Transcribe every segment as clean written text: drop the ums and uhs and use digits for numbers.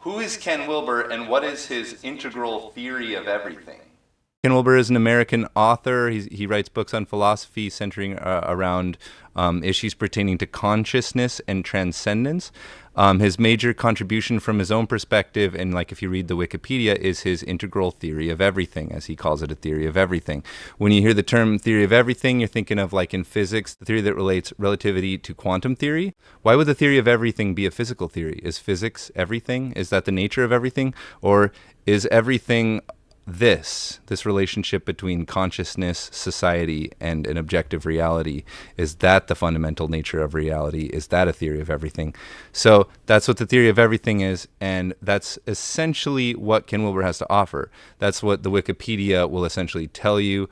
Who is Ken Wilber, and what is his integral theory of everything? Ken Wilber is an American author. He writes books on philosophy centering around issues pertaining to consciousness and transcendence. His major contribution from his own perspective, and like if you read the Wikipedia, is his integral theory of everything, as he calls it, a theory of everything. When you hear the term theory of everything, you're thinking of, like in physics, the theory that relates relativity to quantum theory. Why would the theory of everything be a physical theory? Is physics everything? Is that the nature of everything? Or is everything this relationship between consciousness, society, and an objective reality? Is that the fundamental nature of reality? Is that a theory of everything? So that's what the theory of everything is, and that's essentially what Ken Wilber has to offer. That's what the Wikipedia will essentially tell you.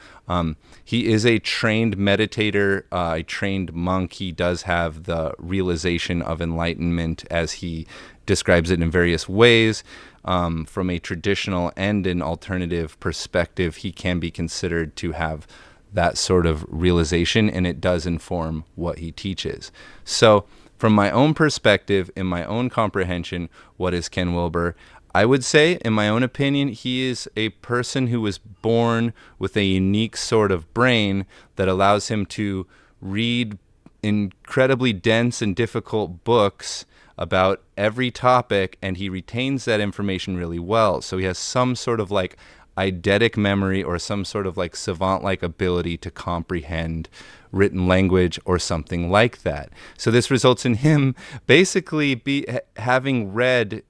He is a trained meditator, a trained monk. He does have the realization of enlightenment, as he describes it in various ways. From a traditional and an alternative perspective, he can be considered to have that sort of realization, and it does inform what he teaches. So from my own perspective, in my own comprehension, what is Ken Wilber? I would say, in my own opinion, he is a person who was born with a unique sort of brain that allows him to read incredibly dense and difficult books about every topic, and he retains that information really well. So he has some sort of like eidetic memory, or some sort of like savant-like ability to comprehend written language or something like that. So this results in him basically having read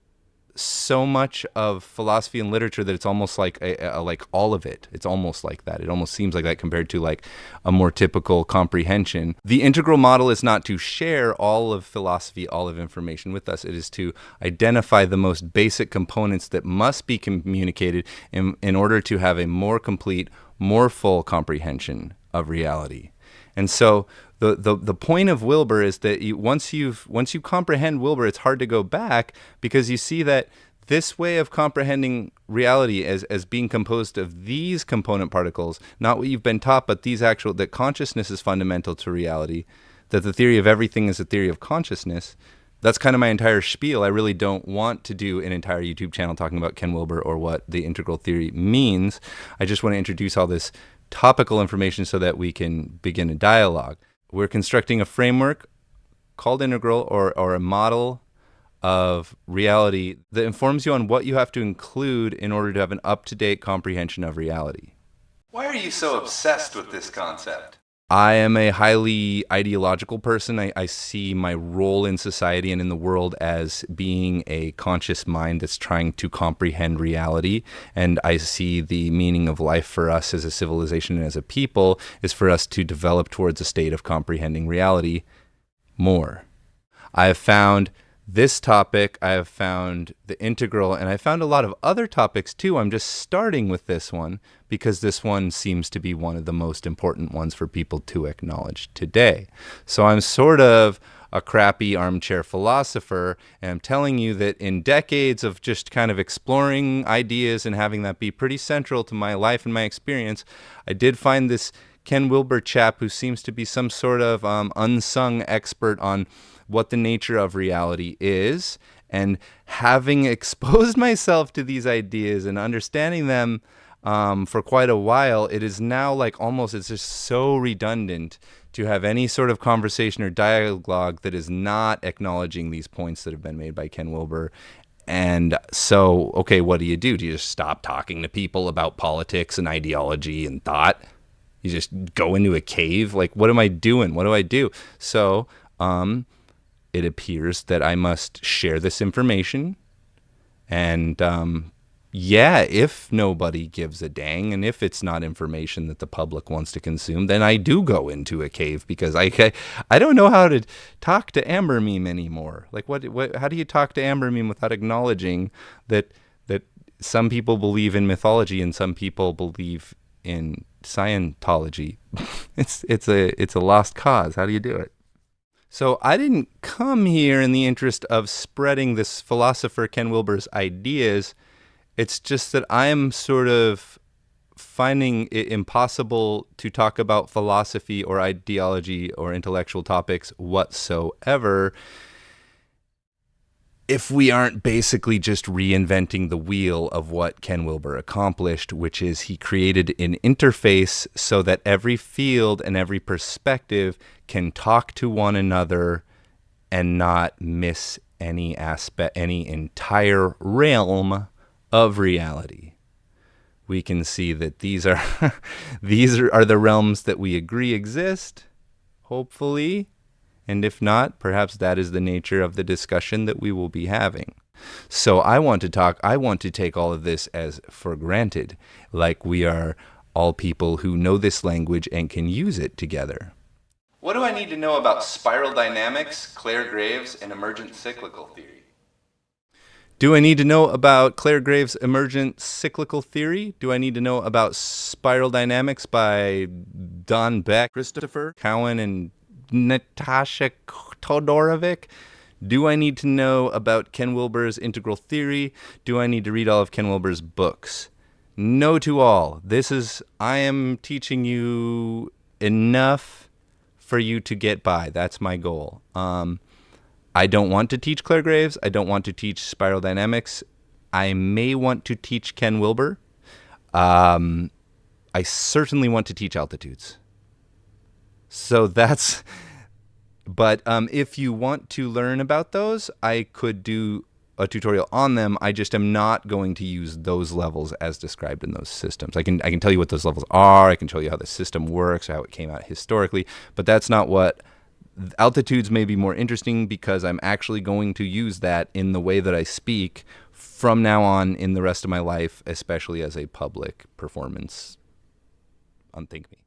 so much of philosophy and literature that it's almost like like all of it. It's almost like that. It almost seems like that compared to like a more typical comprehension. The integral model is not to share all of philosophy, all of information with us. It is to identify the most basic components that must be communicated in order to have a more complete, more full comprehension of reality. And so the point of Wilber is that once you comprehend Wilber, it's hard to go back, because you see that this way of comprehending reality as being composed of these component particles, not what you've been taught, but that consciousness is fundamental to reality, that the theory of everything is a theory of consciousness. That's kind of my entire spiel. I really don't want to do an entire YouTube channel talking about Ken Wilber or what the integral theory means. I just want to introduce all this topical information so that we can begin a dialogue. We're constructing a framework called integral, or a model of reality that informs you on what you have to include in order to have an up-to-date comprehension of reality. Why are you so obsessed with this concept? I am a highly ideological person. I see my role in society and in the world as being a conscious mind that's trying to comprehend reality. And I see the meaning of life for us as a civilization and as a people is for us to develop towards a state of comprehending reality more. I have found this topic, I have found the integral, and I found a lot of other topics too. I'm just starting with this one because this one seems to be one of the most important ones for people to acknowledge today. So I'm sort of a crappy armchair philosopher, and I'm telling you that in decades of just kind of exploring ideas and having that be pretty central to my life and my experience, I did find this Ken Wilber chap who seems to be some sort of unsung expert on what the nature of reality is. And having exposed myself to these ideas and understanding them for quite a while, it is now like almost, it's just so redundant to have any sort of conversation or dialogue that is not acknowledging these points that have been made by Ken Wilber. And so, okay, what do? You just stop talking to people about politics and ideology and thought? You just go into a cave? Like, what am I doing? What do I do? So, it appears that I must share this information. And if nobody gives a dang, and if it's not information that the public wants to consume, then I do go into a cave, because I don't know how to talk to Amber Meme anymore. Like, how do you talk to Amber Meme without acknowledging that some people believe in mythology and some people believe in Scientology? It's a lost cause. How do you do it? So I didn't come here in the interest of spreading this philosopher Ken Wilber's ideas. It's just that I'm sort of finding it impossible to talk about philosophy or ideology or intellectual topics whatsoever if we aren't basically just reinventing the wheel of what Ken Wilber accomplished, which is he created an interface so that every field and every perspective can talk to one another and not miss any aspect, any entire realm of reality. We can see that these are the realms that we agree exist, hopefully. And if not, perhaps that is the nature of the discussion that we will be having. So I want to take all of this as for granted, like we are all people who know this language and can use it together. What do I need to know about spiral dynamics, Clare Graves, and emergent cyclical theory? Do I need to know about Clare Graves' emergent cyclical theory? Do I need to know about spiral dynamics by Don Beck, Christopher Cowan, and Natasha Todorovic? Do I need to know about Ken Wilber's integral theory? Do I need to read all of Ken Wilber's books? No to all. I am teaching you enough for you to get by. That's my goal. I don't want to teach Clare Graves. I don't want to teach spiral dynamics. I may want to teach Ken Wilber. I certainly want to teach altitudes. So but if you want to learn about those, I could do a tutorial on them. I just am not going to use those levels as described in those systems. I can tell you what those levels are. I can tell you how the system works, how it came out historically, but that's not what altitudes may be more interesting, because I'm actually going to use that in the way that I speak from now on in the rest of my life, especially as a public performance on Think Me.